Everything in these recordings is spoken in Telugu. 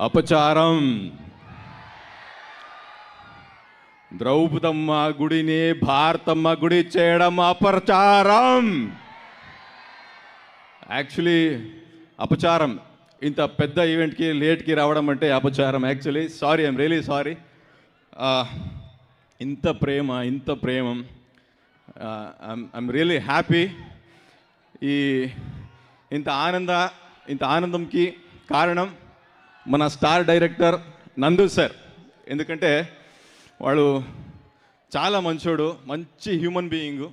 అపచారం. ద్రౌపదమ్మ గుడిని భారతమ్మ గుడి చేయడం అపచారం. యాక్చువల్లీ అపచారం. ఇంత పెద్ద ఈవెంట్కి లేట్కి రావడం అంటే అపచారం. Actually sorry, I'm really sorry. ఇంత ప్రేమం. I'm really happy. ఇంత ఆనందంకి కారణం మన స్టార్ డైరెక్టర్ నందు సార్. ఎందుకంటే వాడు చాలా మంచోడు, మంచి హ్యూమన్ బీయింగు,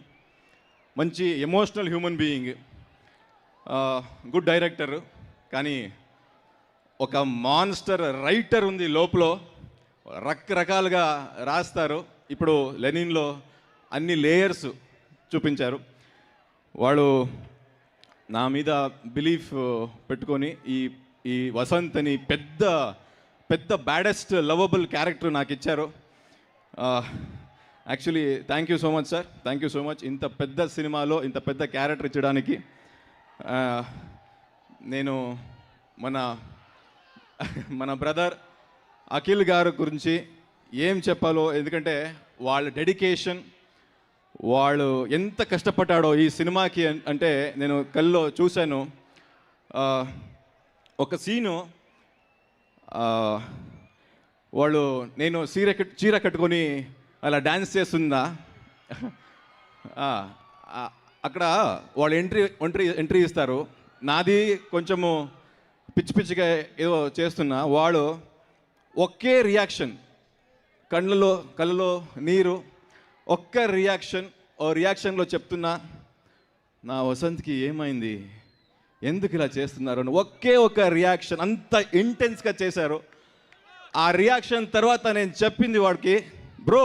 మంచి emotional human being, good director. కానీ ఒక మాన్స్టర్ రైటర్ ఉంది లోపల. రకరకాలుగా రాస్తారు. ఇప్పుడు లెనిన్లో అన్ని లేయర్స్ చూపించారు. వాడు నా మీద బిలీఫ్ పెట్టుకొని ఈ వసంత్ అని పెద్ద బ్యాడెస్ట్ లవబుల్ క్యారెక్టర్ నాకు ఇచ్చారు. Actually thank you so much sir, thank you so much. ఇంత పెద్ద సినిమాలో ఇంత పెద్ద క్యారెక్టర్ ఇచ్చడానికి నేను మన బ్రదర్ అఖిల్ గారు గురించి ఏం చెప్పాలో, ఎందుకంటే వాళ్ళ డెడికేషన్, వాళ్ళు ఎంత కష్టపడ్డాడో ఈ సినిమాకి అంటే నేను కల్లో చూశాను. ఒక సీను వాళ్ళు నేను చీర కట్టుకొని అలా డ్యాన్స్ చేస్తుందా, అక్కడ వాళ్ళు ఎంట్రీ ఇస్తారు. నాది కొంచెము పిచ్చిగా ఏదో చేస్తున్నా, వాడు ఒకే రియాక్షన్, కళ్ళలో నీరు, ఒక్క రియాక్షన్లో చెప్తున్నా, నా వసంత్కి ఏమైంది, ఎందుకు ఇలా చేస్తున్నారు అని ఒక్క రియాక్షన్, అంత ఇంటెన్స్గా చేశారు. ఆ రియాక్షన్ తర్వాత నేను చెప్పింది వాడికి, bro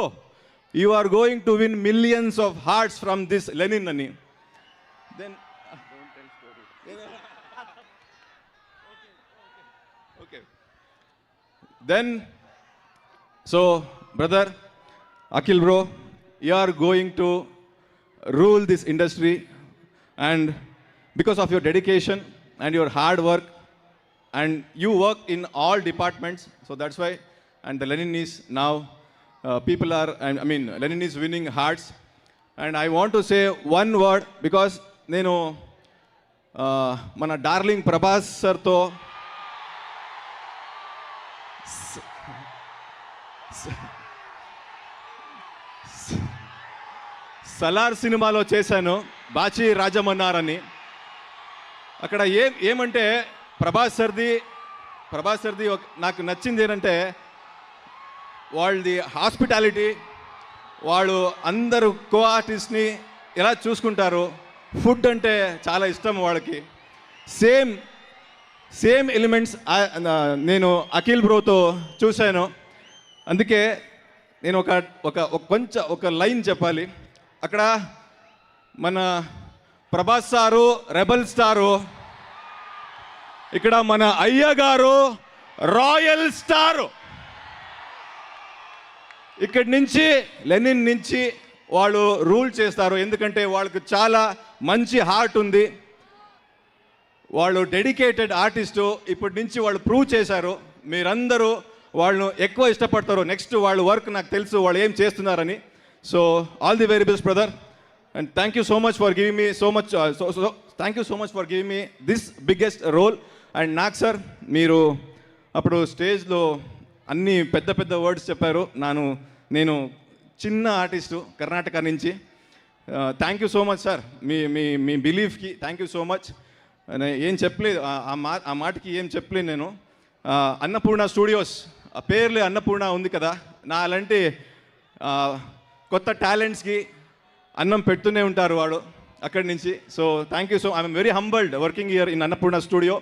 you are going to win millions of hearts from this Lenin అని. Then Then, so brother Akhil bro, you are going to rule this industry, and because of your dedication and your hard work, and you work in all departments, so that's why, and the Lenin is now Lenin is winning hearts. And I want to say one word, because nenu mana darling Prabhas sir to Salaar సినిమాలో చేశాను, బాచి రాజమన్నారని. అక్కడ ఏమంటే ప్రభాస్ సర్ది నాకు నచ్చింది ఏంటంటే వాళ్ళది హాస్పిటాలిటీ. వాళ్ళు అందరూ కో ఆర్టిస్ట్ని ఎలా చూసుకుంటారు. ఫుడ్ అంటే చాలా ఇష్టం వాళ్ళకి. సేమ్ ఎలిమెంట్స్ నేను అఖిల్ బ్రోతో చూశాను. అందుకే నేను ఒక లైన్ చెప్పాలి. అక్కడ మన ప్రభాస్ సారు రెబల్ స్టారు, ఇక్కడ మన అయ్య గారు రాయల్ స్టారు. ఇక్కడి నుంచి లెనిన్ నుంచి వాళ్ళు రూల్ చేస్తారు. ఎందుకంటే వాళ్ళకి చాలా మంచి హార్ట్ ఉంది. వాళ్ళు డెడికేటెడ్ ఆర్టిస్టు. ఇప్పటి నుంచి వాళ్ళు ప్రూవ్ చేశారు. మీరందరూ వాళ్ళను ఎక్కువ ఇష్టపడతారు. నెక్స్ట్ వాళ్ళ వర్క్ నాకు తెలుసు, వాళ్ళు ఏం చేస్తున్నారని. So all the very best brother, and thank you so much for giving me thank you so much for giving me this biggest role. And నాకు సార్, మీరు అప్పుడు స్టేజ్లో అన్ని పెద్ద వర్డ్స్ చెప్పారు. నేను చిన్న ఆర్టిస్టు కర్ణాటక నుంచి. Thank you so much sir, మీ బిలీఫ్కి థ్యాంక్ యూ సో మచ్. ఏం చెప్పలేదు, ఆ మాటకి ఏం చెప్పలేదు నేను. అన్నపూర్ణ స్టూడియోస్, ఆ పేర్లే అన్నపూర్ణ ఉంది కదా, నా అలాంటి కొత్త టాలెంట్స్కి అన్నం పెడుతూనే ఉంటారు వాడు అక్కడి నుంచి. So thank you so, I'm very humbled working here in Annapurna studio.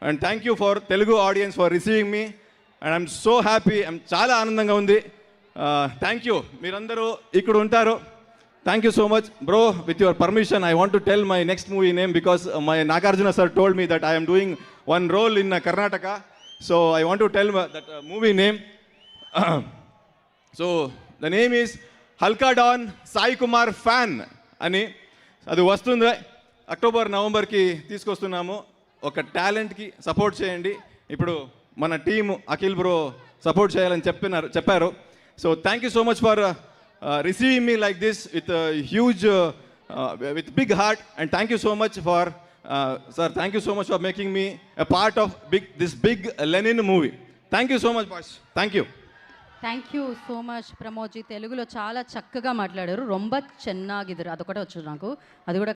And thank you for Telugu audience for receiving me, and I'm so happy. చాలా ఆనందంగా ఉంది. థ్యాంక్ యూ, మీరందరూ ఇక్కడ ఉంటారు. Thank you so much, bro. With your permission, I want to tell my next movie name, because my Nagarjuna sir told me that I am doing one role in Karnataka. So I want to tell that movie name. So the name is Halka Dawn Sai Kumar Fan ani. అది వస్తుంది అక్టోబర్ నవంబర్కి తీసుకొస్తున్నాము. ఒక టాలెంట్కి సపోర్ట్ చేయండి. ఇప్పుడు మన టీము అఖిల్ బ్రో సపోర్ట్ చేయాలని చెప్పారు. So thank you so much for receiving me like this with huge with big heart, and thank you so much for sir, thank you so much for making me a part of this big Lenin movie. Thank you so much boss, thank you. Thank you so much Pramodji. తెలుగులో చాలా చక్కగా మాట్లాడారు. రొంబ చెన్నాగిద్దరు, అదొకటే వచ్చు నాకు, అది కూడా